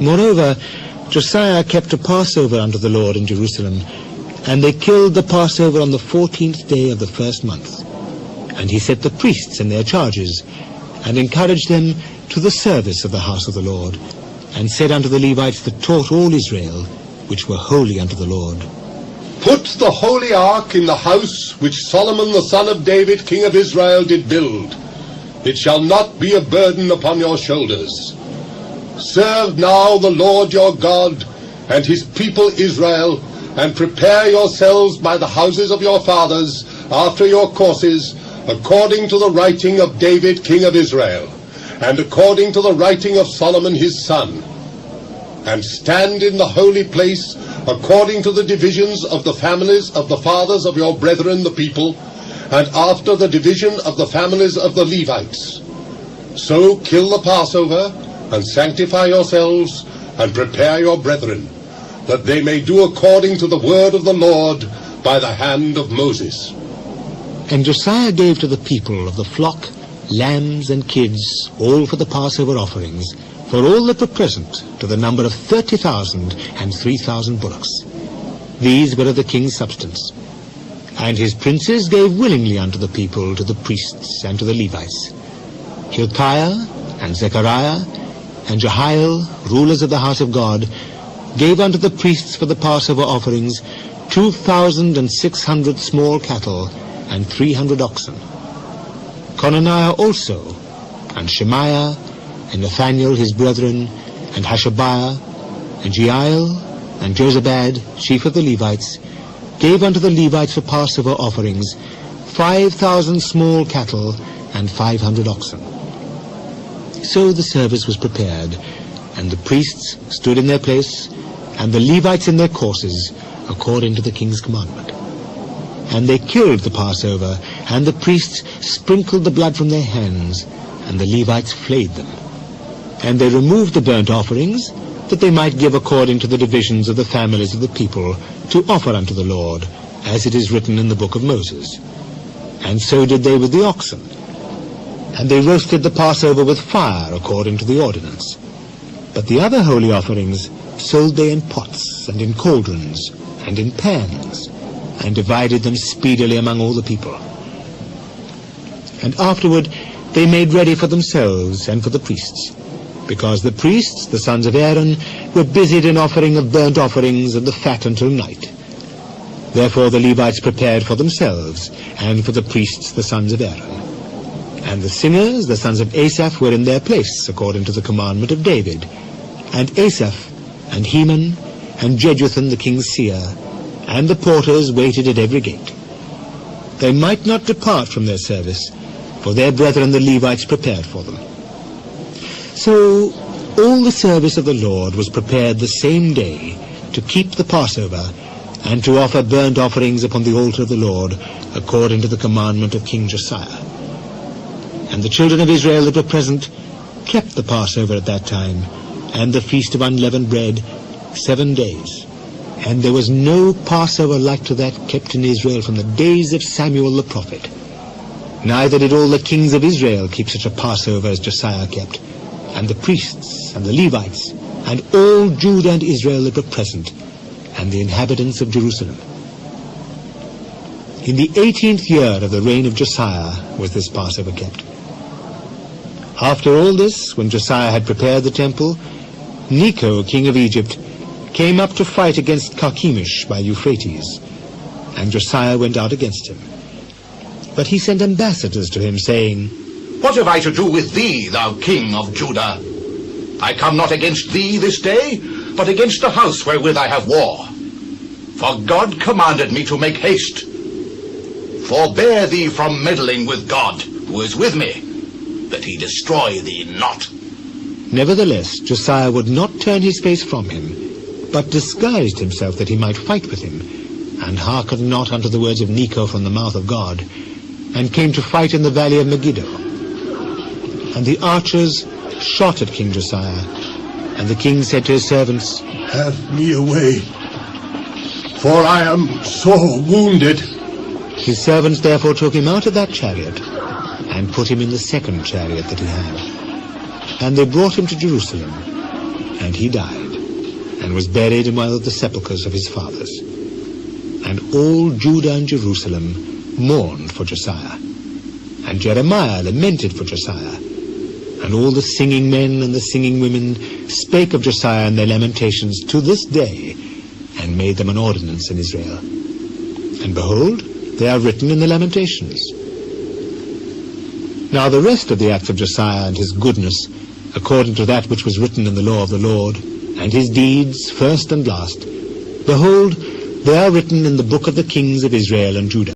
Moreover, Josiah kept a passover unto the Lord in Jerusalem, and they killed the passover on the 14th day of the first month. And he set the priests in their charges, and encouraged them to the service of the house of the Lord, and said unto the Levites that taught all Israel, which were holy unto the Lord, Put the holy ark in the house which Solomon the son of David king of Israel did build. It shall not be a burden upon your shoulders. Serve now the Lord your God and his people Israel, and prepare yourselves by the houses of your fathers after your courses, according to the writing of David king of Israel, and according to the writing of Solomon his son. And stand in the holy place according to the divisions of the families of the fathers of your brethren the people, and after the division of the families of the Levites. So kill the Passover, and sanctify yourselves, and prepare your brethren, that they may do according to the word of the Lord by the hand of Moses. And Josiah gave to the people of the flock lambs and kids, all for the Passover offerings, for all that were present, to the number of 30,000 and 3,000 bullocks. These were of the king's substance. And his princes gave willingly unto the people, to the priests, and to the Levites. Hilkiah, and Zechariah, and Jehiel, rulers of the house of God, gave unto the priests for the Passover offerings 2,600 small cattle, and 300 oxen. Conaniah also, and Shemaiah, and Nathaniel his brethren, and Hashabiah, and Jeiel, and Jozabad, chief of the Levites, gave unto the Levites for Passover offerings 5,000 small cattle, and 500 oxen. So the service was prepared, and the priests stood in their place, and the Levites in their courses, according to the king's commandment. And they killed the Passover, and the priests sprinkled the blood from their hands, and the Levites flayed them. And they removed the burnt offerings, that they might give according to the divisions of the families of the people, to offer unto the Lord, as it is written in the book of Moses. And so did they with the oxen. And they roasted the Passover with fire, according to the ordinance. But the other holy offerings sold they in pots, and in cauldrons, and in pans, and divided them speedily among all the people. And afterward they made ready for themselves and for the priests, because the priests, the sons of Aaron, were busied in offering of burnt offerings and the fat until night. Therefore the Levites prepared for themselves, and for the priests, the sons of Aaron. And the singers, the sons of Asaph, were in their place, according to the commandment of David. And Asaph, and Heman, and Jeduthun the king's seer, and the porters waited at every gate. They might not depart from their service, for their brethren the Levites prepared for them. So all the service of the Lord was prepared the same day, to keep the Passover, and to offer burnt offerings upon the altar of the Lord, according to the commandment of King Josiah. And the children of Israel that were present kept the Passover at that time, and the feast of unleavened bread 7 days. And there was no Passover like to that kept in Israel from the days of Samuel the prophet. Neither did all the kings of Israel keep such a Passover as Josiah kept, and the priests, and the Levites, and all Judah and Israel that were present, and the inhabitants of Jerusalem. In the 18th year of the reign of Josiah was this Passover kept. After all this, when Josiah had prepared the temple, Necho, king of Egypt, came up to fight against Carchemish by Euphrates, and Josiah went out against him. But he sent ambassadors to him, saying, What have I to do with thee, thou king of Judah? I come not against thee this day, but against the house wherewith I have war. For God commanded me to make haste. Forbear thee from meddling with God, who is with me, that he destroy thee not. Nevertheless, Josiah would not turn his face from him, but disguised himself that he might fight with him, and hearkened not unto the words of Necho from the mouth of God, and came to fight in the valley of Megiddo. And the archers shot at King Josiah, and the king said to his servants, Have me away, for I am sore wounded. His servants therefore took him out of that chariot, and put him in the second chariot that he had. And they brought him to Jerusalem, And he died, and was buried in one of the sepulchres of his fathers. And all Judah and Jerusalem mourned for Josiah. And Jeremiah lamented for Josiah. And all the singing men and the singing women spake of Josiah in their lamentations to this day, and made them an ordinance in Israel. And behold, they are written in the Lamentations. Now the rest of the acts of Josiah and his goodness, according to that which was written in the law of the Lord, and his deeds, first and last, behold, they are written in the book of the kings of Israel and Judah.